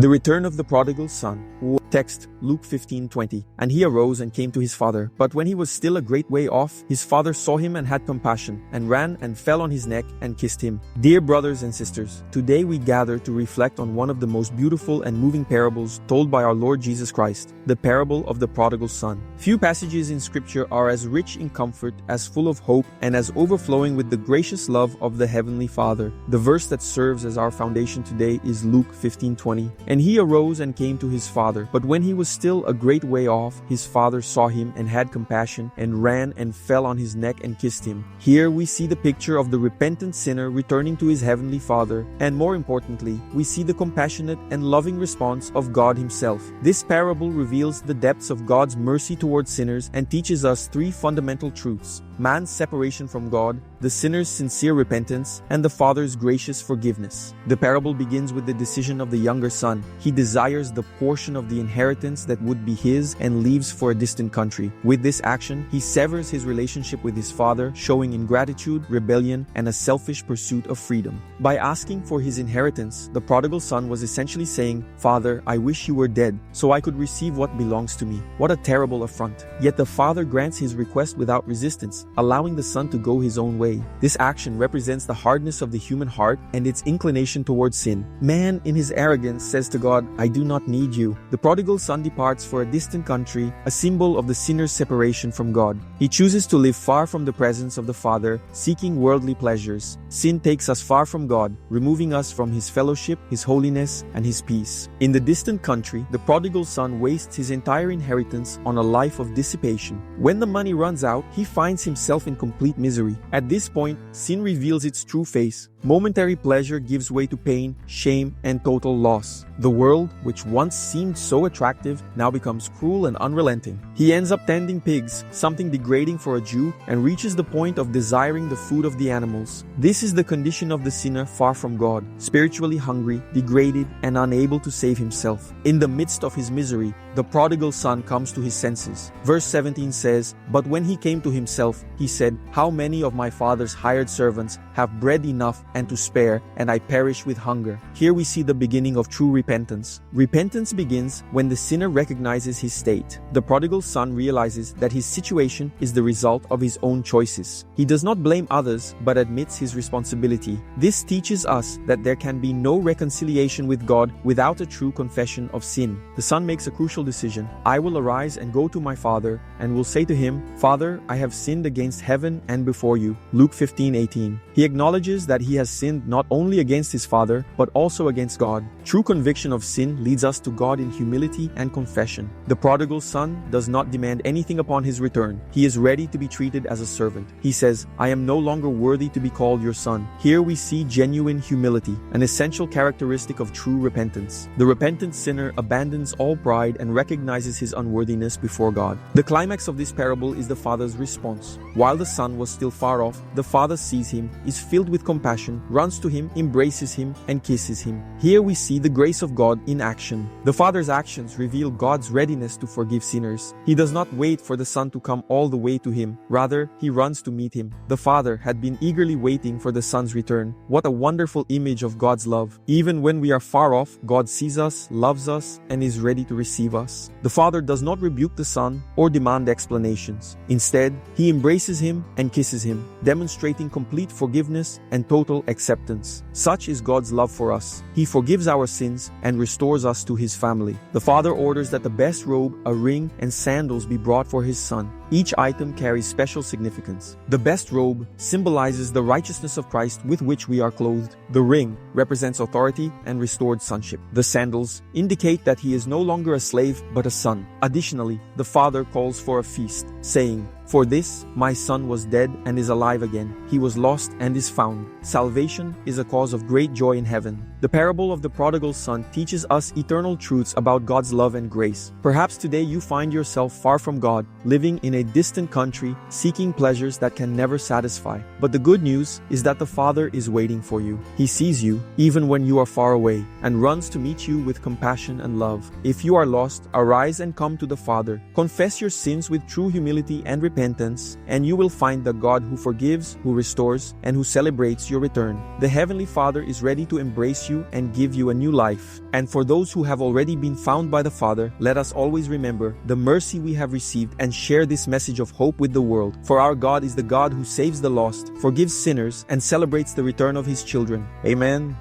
The return of the prodigal son. Text, Luke 15:20. And he arose and came to his father. But when he was still a great way off, his father saw him and had compassion, and ran and fell on his neck and kissed him. Dear brothers and sisters, today we gather to reflect on one of the most beautiful and moving parables told by our Lord Jesus Christ, the parable of the prodigal son. Few passages in Scripture are as rich in comfort, as full of hope, and as overflowing with the gracious love of the Heavenly Father. The verse that serves as our foundation today is Luke 15:20. And he arose and came to his father. But when he was still a great way off, his father saw him and had compassion, and ran and fell on his neck and kissed him. Here we see the picture of the repentant sinner returning to his Heavenly Father, and more importantly, we see the compassionate and loving response of God Himself. This parable reveals the depths of God's mercy towards sinners and teaches us three fundamental truths: man's separation from God, the sinner's sincere repentance, and the Father's gracious forgiveness. The parable begins with the decision of the younger son. He desires the portion of the inheritance that would be his and leaves for a distant country. With this action, he severs his relationship with his father, showing ingratitude, rebellion, and a selfish pursuit of freedom. By asking for his inheritance, the prodigal son was essentially saying, "Father, I wish you were dead, so I could receive what belongs to me." What a terrible affront. Yet the father grants his request without resistance, allowing the son to go his own way. This action represents the hardness of the human heart and its inclination towards sin. Man, in his arrogance, says to God, "I do not need you." The prodigal son departs for a distant country, a symbol of the sinner's separation from God. He chooses to live far from the presence of the Father, seeking worldly pleasures. Sin takes us far from God, removing us from His fellowship, His holiness, and His peace. In the distant country, the prodigal son wastes his entire inheritance on a life of dissipation. When the money runs out, he finds himself in complete misery. At this point, sin reveals its true face. Momentary pleasure gives way to pain, shame, and total loss. The world, which once seemed so attractive, now becomes cruel and unrelenting. He ends up tending pigs, something degrading for a Jew, and reaches the point of desiring the food of the animals. This is the condition of the sinner far from God, spiritually hungry, degraded, and unable to save himself. In the midst of his misery, the prodigal son comes to his senses. Verse 17 says, "But when he came to himself, he said, 'How many of my father's hired servants have bread enough and to spare, and I perish with hunger?'" Here we see the beginning of true repentance. Repentance begins when the sinner recognizes his state. The prodigal son realizes that his situation is the result of his own choices. He does not blame others, but admits his responsibility. This teaches us that there can be no reconciliation with God without a true confession of sin. The son makes a crucial decision. "I will arise and go to my father, and will say to him, 'Father, I have sinned against heaven and before you.'" Luke 15:18. He acknowledges that he has sinned not only against his father, but also against God. True conviction of sin leads us to God in humility and confession. The prodigal son does not demand anything upon his return. He is ready to be treated as a servant. He says, "I am no longer worthy to be called your son." Here we see genuine humility, an essential characteristic of true repentance. The repentant sinner abandons all pride and recognizes his unworthiness before God. The climax of this parable is the father's response. While the son was still far off, the father sees him, is filled with compassion, runs to him, embraces him, and kisses him. Here we see the grace of God in action. The father's actions reveal God's readiness to forgive sinners. He does not wait for the son to come all the way to him. Rather, he runs to meet him. The father had been eagerly waiting for the son's return. What a wonderful image of God's love. Even when we are far off, God sees us, loves us, and is ready to receive us. The father does not rebuke the son or demand explanations. Instead, he embraces him and kisses him, demonstrating complete forgiveness and total acceptance. Such is God's love for us. He forgives our sins and restores us to His family. The father orders that the best robe, a ring, and sandals be brought for his son. Each item carries special significance. The best robe symbolizes the righteousness of Christ with which we are clothed. The ring represents authority and restored sonship. The sandals indicate that he is no longer a slave but a son. Additionally, the father calls for a feast, saying, "For this, my son was dead and is alive again. He was lost and is found." Salvation is a cause of great joy in heaven. The parable of the prodigal son teaches us eternal truths about God's love and grace. Perhaps today you find yourself far from God, living in a distant country, seeking pleasures that can never satisfy. But the good news is that the Father is waiting for you. He sees you, even when you are far away, and runs to meet you with compassion and love. If you are lost, arise and come to the Father. Confess your sins with true humility and repentance, and you will find the God who forgives, who restores, and who celebrates your return. The Heavenly Father is ready to embrace you you and give you a new life. And for those who have already been found by the Father, let us always remember the mercy we have received and share this message of hope with the world. For our God is the God who saves the lost, forgives sinners, and celebrates the return of his children. Amen.